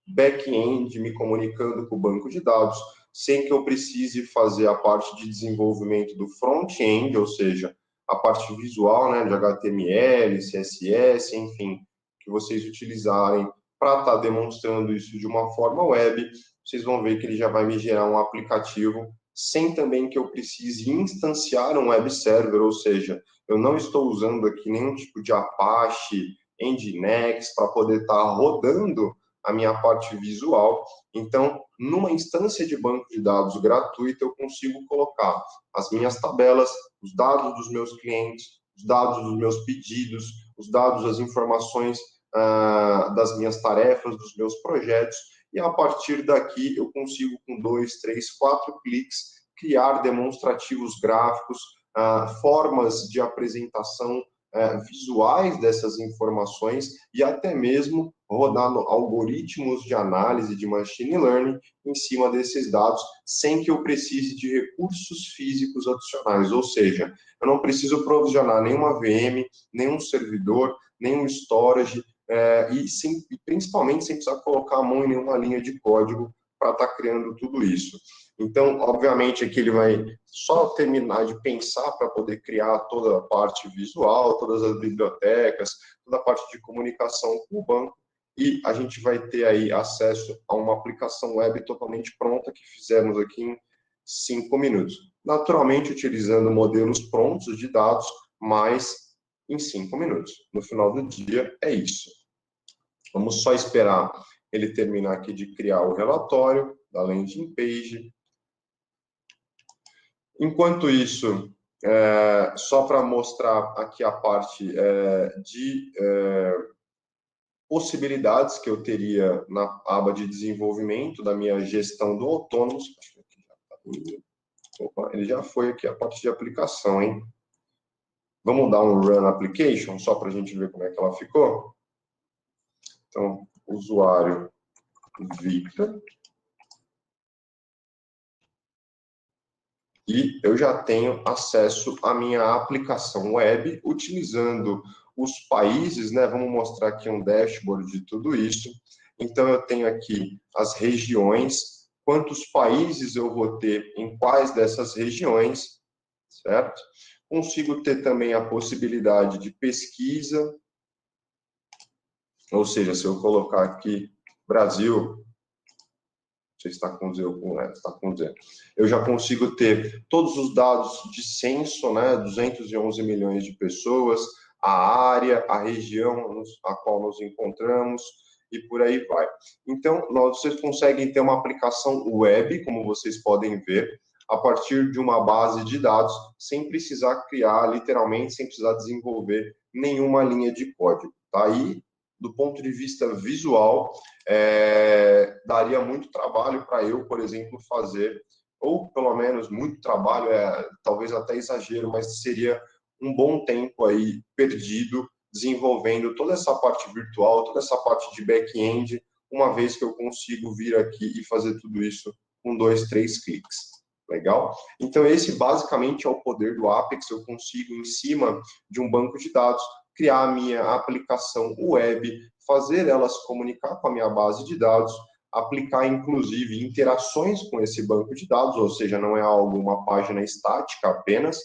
back-end me comunicando com o banco de dados, sem que eu precise fazer a parte de desenvolvimento do front-end, ou seja, a parte visual, né, de HTML, CSS, enfim, que vocês utilizarem para estar demonstrando isso de uma forma web, vocês vão ver que ele já vai me gerar um aplicativo sem também que eu precise instanciar um web server, ou seja, eu não estou usando aqui nenhum tipo de Apache, Nginx para poder estar rodando a minha parte visual. Então, numa instância de banco de dados gratuita, eu consigo colocar as minhas tabelas, os dados dos meus clientes, os dados dos meus pedidos, os dados, as informações das minhas tarefas, dos meus projetos, e a partir daqui eu consigo, com 2, 3, 4 cliques, criar demonstrativos gráficos, formas de apresentação visuais dessas informações e até mesmo rodar algoritmos de análise de machine learning em cima desses dados, sem que eu precise de recursos físicos adicionais, ou seja, eu não preciso provisionar nenhuma VM, nenhum servidor, nenhum storage, e principalmente sem precisar colocar a mão em nenhuma linha de código para estar criando tudo isso. Então, obviamente, aqui ele vai só terminar de pensar para poder criar toda a parte visual, todas as bibliotecas, toda a parte de comunicação com o banco, e a gente vai ter aí acesso a uma aplicação web totalmente pronta que fizemos aqui em 5 minutos. Naturalmente, utilizando modelos prontos de dados, mas em 5 minutos. No final do dia, é isso. Vamos só esperar ele terminar aqui de criar o relatório da landing page. Enquanto isso, só para mostrar aqui a parte de possibilidades que eu teria na aba de desenvolvimento da minha gestão do Autônomos. Opa, ele já foi aqui a parte de aplicação, hein? Vamos dar um Run Application, só para a gente ver como é que ela ficou? Então, usuário Victor. E eu já tenho acesso à minha aplicação web, utilizando os países, né? Vamos mostrar aqui um dashboard de tudo isso. Então, eu tenho aqui as regiões, quantos países eu vou ter em quais dessas regiões, certo? Consigo ter também a possibilidade de pesquisa, ou seja, se eu colocar aqui Brasil, você está com Z ou com E? Está com Z. Eu já consigo ter todos os dados de censo, né? 211 milhões de pessoas, a área, a região a qual nos encontramos e por aí vai. Então, vocês conseguem ter uma aplicação web, como vocês podem ver, a partir de uma base de dados, sem precisar criar, literalmente, sem precisar desenvolver nenhuma linha de código. Tá aí, do ponto de vista visual, daria muito trabalho para eu, por exemplo, fazer, ou pelo menos muito trabalho, talvez até exagero, mas seria um bom tempo aí perdido desenvolvendo toda essa parte virtual, toda essa parte de back-end, uma vez que eu consigo vir aqui e fazer tudo isso com 2, 3 cliques. Legal? Então, esse basicamente é o poder do Apex. Eu consigo, em cima de um banco de dados, criar a minha aplicação web, fazer ela se comunicar com a minha base de dados, aplicar, inclusive, interações com esse banco de dados, ou seja, não é algo, uma página estática apenas,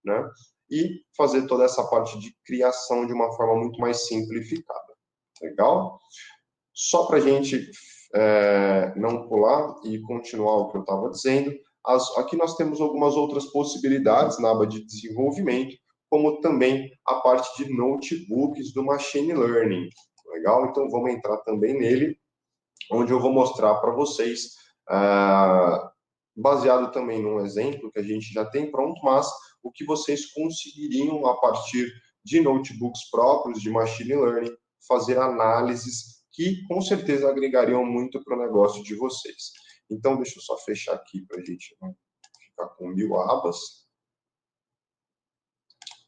né? e fazer toda essa parte de criação de uma forma muito mais simplificada. Legal? Só para a gente não pular e continuar o que eu estava dizendo, aqui nós temos algumas outras possibilidades na aba de desenvolvimento, como também a parte de notebooks do Machine Learning. Legal? Então, vamos entrar também nele, onde eu vou mostrar para vocês, baseado também num exemplo que a gente já tem pronto, mas o que vocês conseguiriam, a partir de notebooks próprios de Machine Learning, fazer análises que, com certeza, agregariam muito para o negócio de vocês. Então, deixa eu só fechar aqui para a gente não ficar com 1000 abas,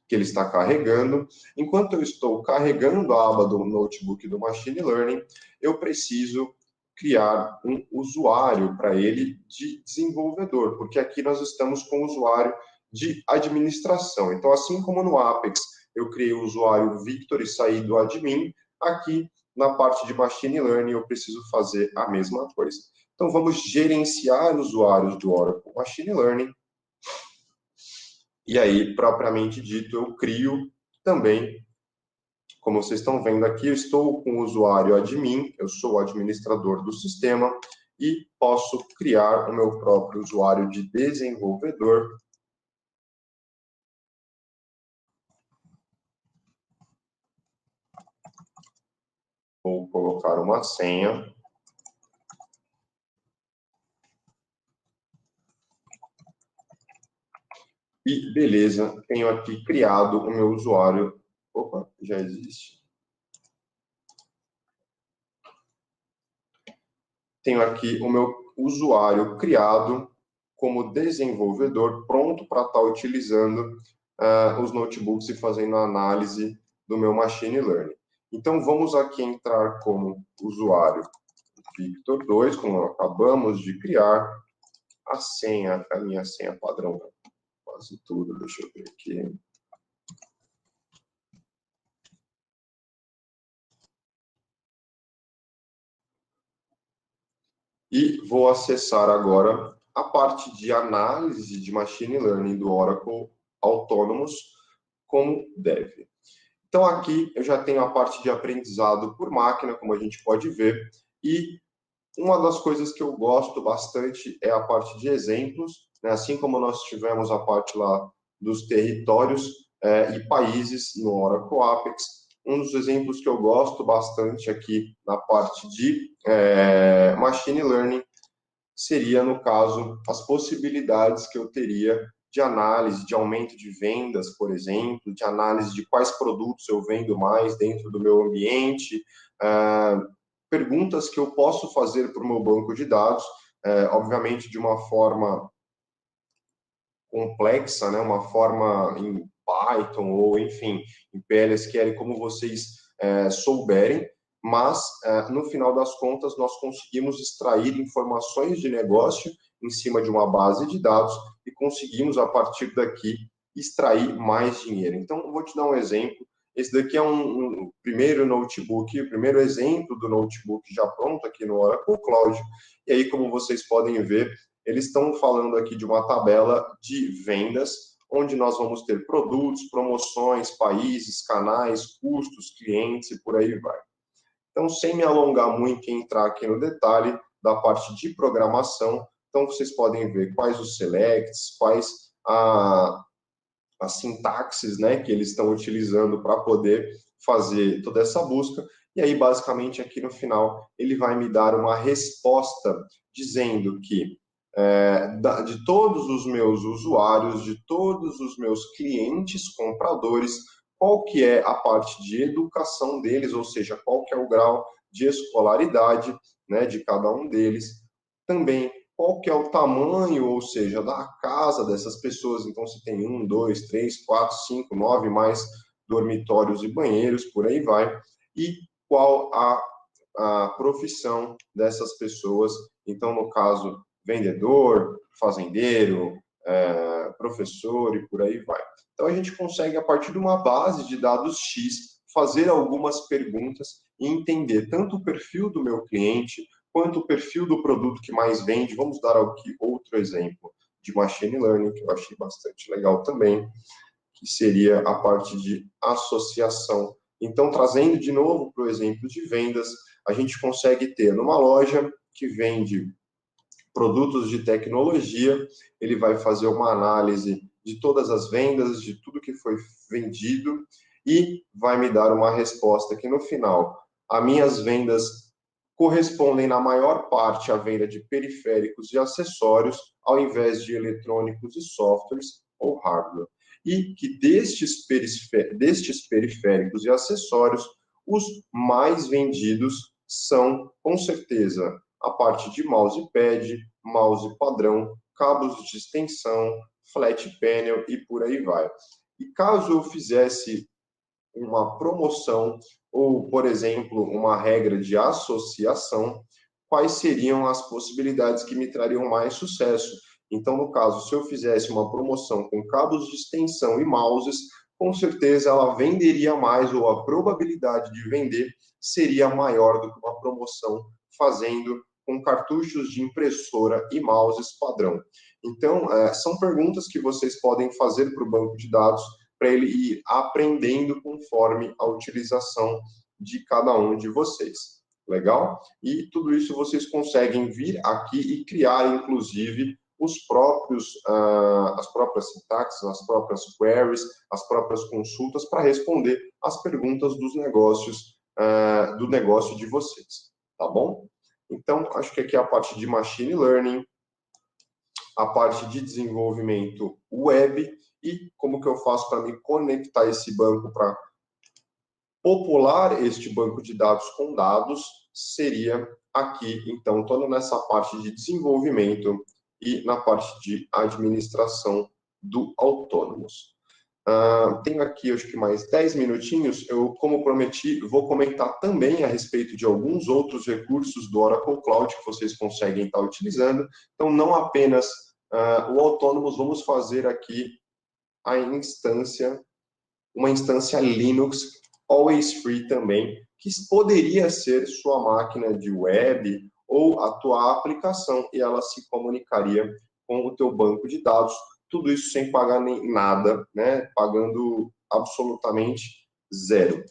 que ele está carregando. Enquanto eu estou carregando a aba do notebook do Machine Learning, eu preciso criar um usuário para ele de desenvolvedor, porque aqui nós estamos com o usuário de administração. Então, assim como no Apex eu criei o usuário Victor e saí do admin, aqui na parte de Machine Learning eu preciso fazer a mesma coisa. Então, vamos gerenciar usuários do Oracle Machine Learning. E aí, propriamente dito, eu crio também, como vocês estão vendo aqui, eu estou com o usuário admin, eu sou o administrador do sistema e posso criar o meu próprio usuário de desenvolvedor. Vou colocar uma senha. E beleza, tenho aqui criado o meu usuário. Opa, já existe. Tenho aqui o meu usuário criado como desenvolvedor, pronto para estar utilizando os notebooks e fazendo a análise do meu Machine Learning. Então, vamos aqui entrar como usuário Victor 2, como acabamos de criar. A minha senha padrão, quase tudo, deixa eu ver aqui. E vou acessar agora a parte de análise de Machine Learning do Oracle Autonomous como deve. Então, aqui eu já tenho a parte de aprendizado por máquina, como a gente pode ver, e uma das coisas que eu gosto bastante é a parte de exemplos, né? Assim como nós tivemos a parte lá dos territórios e países no Oracle Apex, um dos exemplos que eu gosto bastante aqui na parte de Machine Learning seria, no caso, as possibilidades que eu teria de análise, de aumento de vendas, por exemplo, de análise de quais produtos eu vendo mais dentro do meu ambiente, perguntas que eu posso fazer para o meu banco de dados, obviamente de uma forma complexa, né, uma forma em Python ou, enfim, em PLSQL, como vocês souberem, mas, no final das contas, nós conseguimos extrair informações de negócio em cima de uma base de dados e conseguimos, a partir daqui, extrair mais dinheiro. Então, eu vou te dar um exemplo. Esse daqui é um primeiro notebook, o primeiro exemplo do notebook já pronto aqui no Oracle Cloud. E aí, como vocês podem ver, eles estão falando aqui de uma tabela de vendas, onde nós vamos ter produtos, promoções, países, canais, custos, clientes e por aí vai. Então, sem me alongar muito e entrar aqui no detalhe da parte de programação, então vocês podem ver quais os selects, quais as sintaxes, né, que eles estão utilizando para poder fazer toda essa busca. E aí, basicamente, aqui no final, ele vai me dar uma resposta dizendo que de todos os meus usuários, de todos os meus clientes compradores, qual que é a parte de educação deles, ou seja, qual que é o grau de escolaridade, né, de cada um deles. Também qual que é o tamanho, ou seja, da casa dessas pessoas. Então, se tem 1, 2, 3, 4, 5, 9, mais dormitórios e banheiros, por aí vai. E qual a profissão dessas pessoas. Então, no caso, vendedor, fazendeiro, professor e por aí vai. Então, a gente consegue, a partir de uma base de dados X, fazer algumas perguntas e entender tanto o perfil do meu cliente, quanto o perfil do produto que mais vende. Vamos dar aqui outro exemplo de Machine Learning, que eu achei bastante legal também, que seria a parte de associação. Então, trazendo de novo para o exemplo de vendas, a gente consegue ter numa loja que vende produtos de tecnologia, ele vai fazer uma análise de todas as vendas, de tudo que foi vendido e vai me dar uma resposta que no final, as minhas vendas correspondem na maior parte à venda de periféricos e acessórios, ao invés de eletrônicos e softwares ou hardware. E que destes periféricos e acessórios, os mais vendidos são, com certeza, a parte de mousepad, mouse padrão, cabos de extensão, flat panel e por aí vai. E caso eu fizesse uma promoção ou, por exemplo, uma regra de associação, quais seriam as possibilidades que me trariam mais sucesso? Então, no caso, se eu fizesse uma promoção com cabos de extensão e mouses, com certeza ela venderia mais, ou a probabilidade de vender seria maior do que uma promoção fazendo com cartuchos de impressora e mouses padrão. Então, são perguntas que vocês podem fazer para o banco de dados para ele ir aprendendo conforme a utilização de cada um de vocês. Legal? E tudo isso vocês conseguem vir aqui e criar, inclusive, as próprias sintaxes, as próprias queries, as próprias consultas para responder as perguntas dos negócios, do negócio de vocês. Tá bom? Então, acho que aqui é a parte de Machine Learning, a parte de desenvolvimento web e como que eu faço para me conectar esse banco para popular este banco de dados com dados, seria aqui, então, toda nessa parte de desenvolvimento e na parte de administração do Autônomos. Tenho aqui, acho que mais 10 minutinhos. Eu, como prometi, vou comentar também a respeito de alguns outros recursos do Oracle Cloud que vocês conseguem estar utilizando. Então, não apenas o Autônomos, vamos fazer aqui a instância, uma instância Linux Always Free também, que poderia ser sua máquina de web ou a tua aplicação, e ela se comunicaria com o teu banco de dados, tudo isso sem pagar nem nada, né? Pagando absolutamente zero.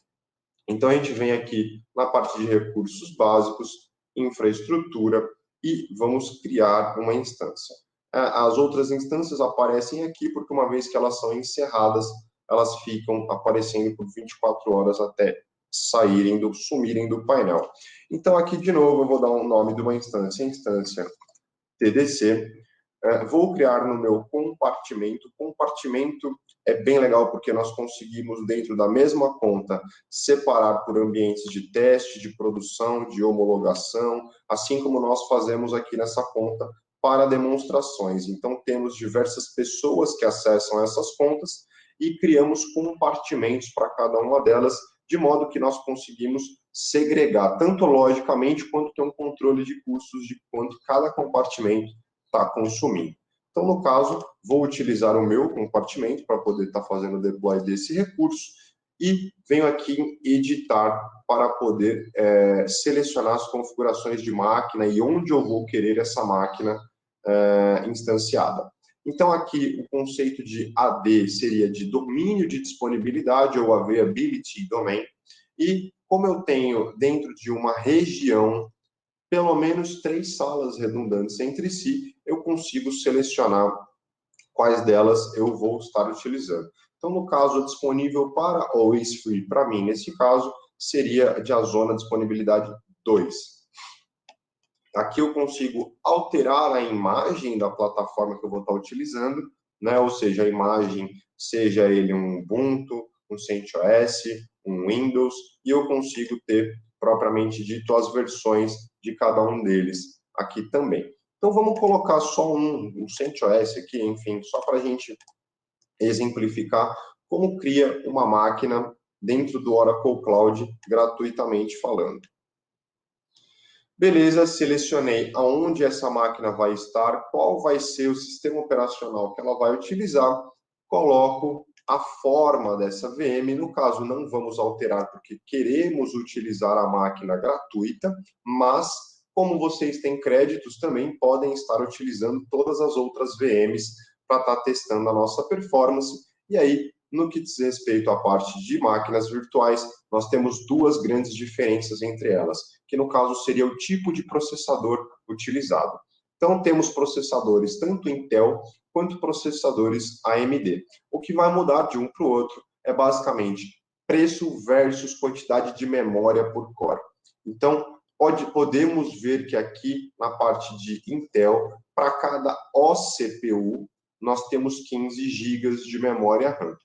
Então, a gente vem aqui na parte de recursos básicos, infraestrutura, e vamos criar uma instância. As outras instâncias aparecem aqui, porque uma vez que elas são encerradas, elas ficam aparecendo por 24 horas até sumirem do painel. Então, aqui de novo, eu vou dar um nome de uma instância, instância TDC. Vou criar no meu compartimento. Compartimento é bem legal porque nós conseguimos, dentro da mesma conta, separar por ambientes de teste, de produção, de homologação, assim como nós fazemos aqui nessa conta para demonstrações. Então, temos diversas pessoas que acessam essas contas e criamos compartimentos para cada uma delas, de modo que nós conseguimos segregar, tanto logicamente, quanto ter um controle de custos de quanto cada compartimento está consumindo. Então, no caso, vou utilizar o meu compartimento para poder estar fazendo o deploy desse recurso e venho aqui em editar para poder selecionar as configurações de máquina e onde eu vou querer essa máquina instanciada. Então, aqui o conceito de AD seria de domínio de disponibilidade ou Availability Domain. E como eu tenho dentro de uma região pelo menos 3 salas redundantes entre si, eu consigo selecionar quais delas eu vou estar utilizando. Então, no caso, disponível para Always Free, para mim, nesse caso, seria de a zona disponibilidade 2. Aqui eu consigo alterar a imagem da plataforma que eu vou estar utilizando, né? Ou seja, a imagem, seja ele um Ubuntu, um CentOS, um Windows, e eu consigo ter, propriamente dito, as versões de cada um deles aqui também. Então, vamos colocar só um CentOS aqui, enfim, só para a gente exemplificar como cria uma máquina dentro do Oracle Cloud, gratuitamente falando. Beleza, selecionei aonde essa máquina vai estar, qual vai ser o sistema operacional que ela vai utilizar, coloco a forma dessa VM, no caso não vamos alterar porque queremos utilizar a máquina gratuita, mas como vocês têm créditos também podem estar utilizando todas as outras VMs para estar testando a nossa performance, e aí no que diz respeito à parte de máquinas virtuais, nós temos duas grandes diferenças entre elas, que no caso seria o tipo de processador utilizado. Então, temos processadores tanto Intel quanto processadores AMD. O que vai mudar de um para o outro é basicamente preço versus quantidade de memória por core. Então, podemos ver que aqui na parte de Intel, para cada OCPU, nós temos 15 GB de memória RAM.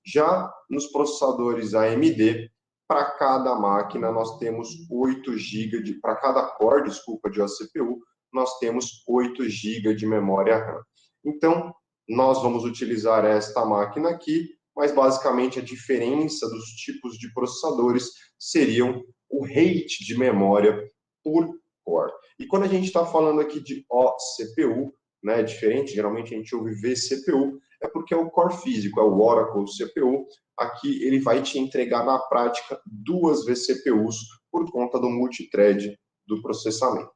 Já nos processadores AMD, para cada máquina nós temos 8 GB, para cada core, desculpa, de OCPU, nós temos 8 GB de memória RAM. Então, nós vamos utilizar esta máquina aqui, mas basicamente a diferença dos tipos de processadores seriam o rate de memória por core. E quando a gente está falando aqui de OCPU, né, diferente, geralmente a gente ouve vCPU, é porque é o core físico, é o Oracle CPU. Aqui ele vai te entregar na prática duas vCPUs por conta do multithread do processamento.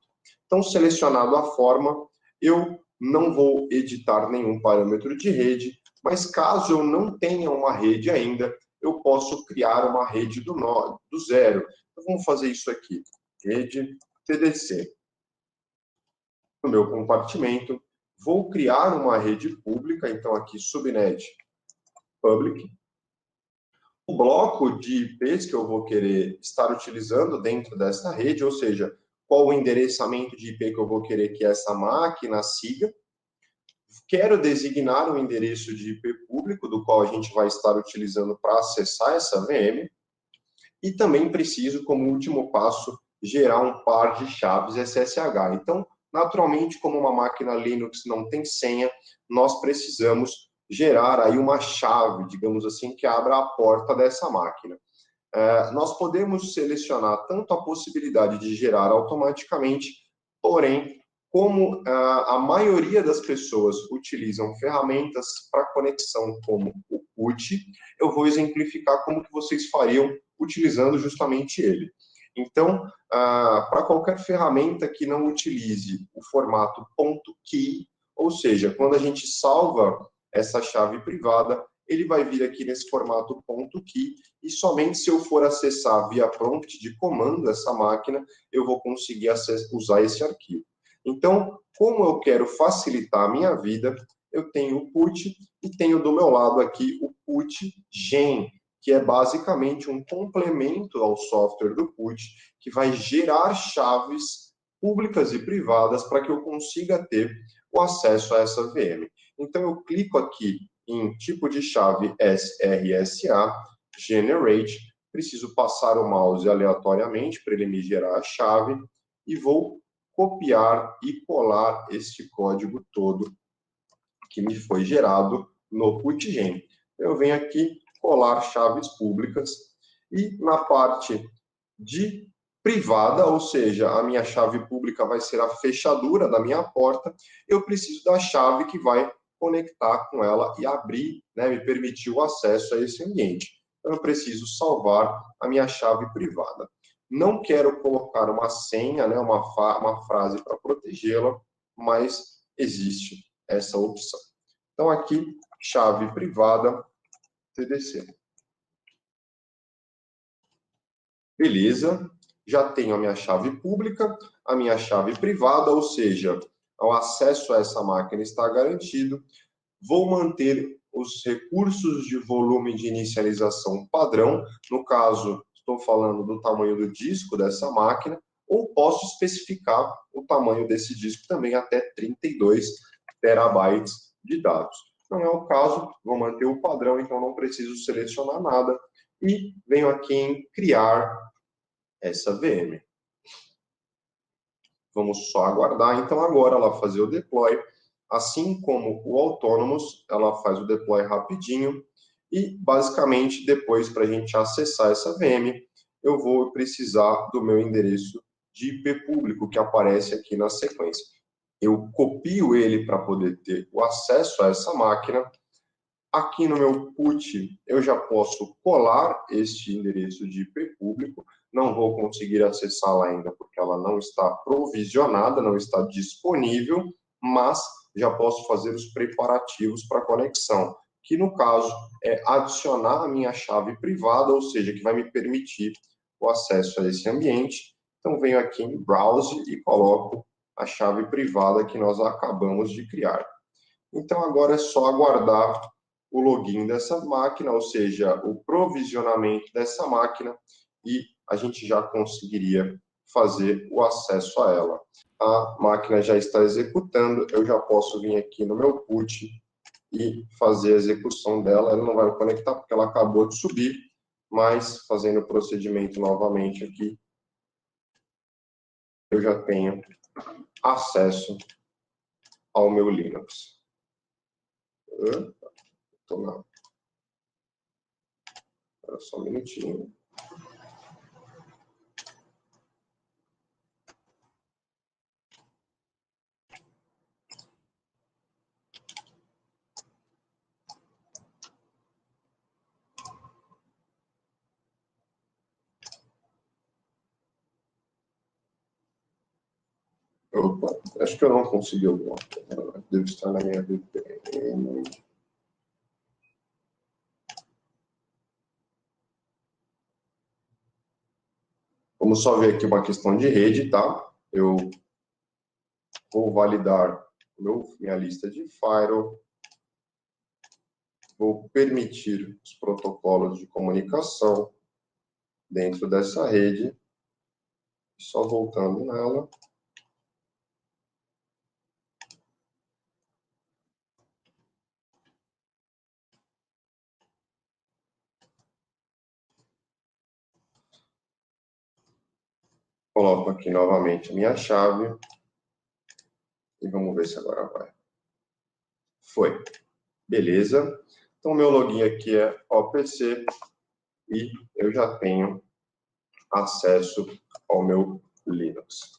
Então, selecionado a forma, eu não vou editar nenhum parâmetro de rede, mas caso eu não tenha uma rede ainda, eu posso criar uma rede do zero. Então, vamos fazer isso aqui, rede TDC. No meu compartimento, vou criar uma rede pública, então aqui subnet public. O bloco de IPs que eu vou querer estar utilizando dentro dessa rede, ou seja, qual o endereçamento de IP que eu vou querer que essa máquina siga. Quero designar um endereço de IP público, do qual a gente vai estar utilizando para acessar essa VM. E também preciso, como último passo, gerar um par de chaves SSH. Então, naturalmente, como uma máquina Linux não tem senha, nós precisamos gerar aí uma chave, digamos assim, que abra a porta dessa máquina. Nós podemos selecionar tanto a possibilidade de gerar automaticamente, porém, como a maioria das pessoas utilizam ferramentas para conexão como o PUT, eu vou exemplificar como que vocês fariam utilizando justamente ele. Então, para qualquer ferramenta que não utilize o formato .key, ou seja, quando a gente salva essa chave privada, ele vai vir aqui nesse formato .key e somente se eu for acessar via prompt de comando essa máquina, eu vou conseguir usar esse arquivo. Então, como eu quero facilitar a minha vida, eu tenho o PUT e tenho do meu lado aqui o PUT Gen, que é basicamente um complemento ao software do PUT, que vai gerar chaves públicas e privadas para que eu consiga ter o acesso a essa VM. Então, eu clico aqui em tipo de chave SRSA, Generate, preciso passar o mouse aleatoriamente para ele me gerar a chave e vou copiar e colar este código todo que me foi gerado no PUTGen. Eu venho aqui colar chaves públicas e na parte de privada, ou seja, a minha chave pública vai ser a fechadura da minha porta, eu preciso da chave que vai conectar com ela e abrir, né, me permitir o acesso a esse ambiente. Então, eu preciso salvar a minha chave privada. Não quero colocar uma senha, né, uma frase para protegê-la, mas existe essa opção. Então, aqui, chave privada, TDC. Beleza, já tenho a minha chave pública, a minha chave privada, ou seja, o acesso a essa máquina está garantido. Vou manter os recursos de volume de inicialização padrão, no caso, estou falando do tamanho do disco dessa máquina, ou posso especificar o tamanho desse disco também até 32 terabytes de dados. Não é o caso, vou manter o padrão, então não preciso selecionar nada e venho aqui em criar essa VM. Vamos só aguardar, então agora ela fazer o deploy. Assim como o Autonomous, ela faz o deploy rapidinho e, basicamente, depois, para a gente acessar essa VM, eu vou precisar do meu endereço de IP público, que aparece aqui na sequência. Eu copio ele para poder ter o acesso a essa máquina. Aqui no meu PUT, eu já posso colar este endereço de IP público. Não vou conseguir acessá-la ainda, porque ela não está provisionada, não está disponível, mas já posso fazer os preparativos para a conexão, que no caso é adicionar a minha chave privada, ou seja, que vai me permitir o acesso a esse ambiente. Então, venho aqui em Browse e coloco a chave privada que nós acabamos de criar. Então, agora é só aguardar o login dessa máquina, ou seja, o provisionamento dessa máquina, e a gente já conseguiria fazer o acesso a ela. A máquina já está executando, eu já posso vir aqui no meu put e fazer a execução dela. Ela não vai conectar porque ela acabou de subir, mas fazendo o procedimento novamente aqui, eu já tenho acesso ao meu Linux. Espera só um minutinho. Opa, acho que eu não consegui alguma coisa. Deve estar na minha VPN. Vamos só ver aqui uma questão de rede, tá? Eu vou validar minha lista de firewall. Vou permitir os protocolos de comunicação dentro dessa rede. Só voltando nela. Coloco aqui novamente a minha chave. E vamos ver se agora vai. Foi. Beleza. Então, meu login aqui é OPC e eu já tenho acesso ao meu Linux.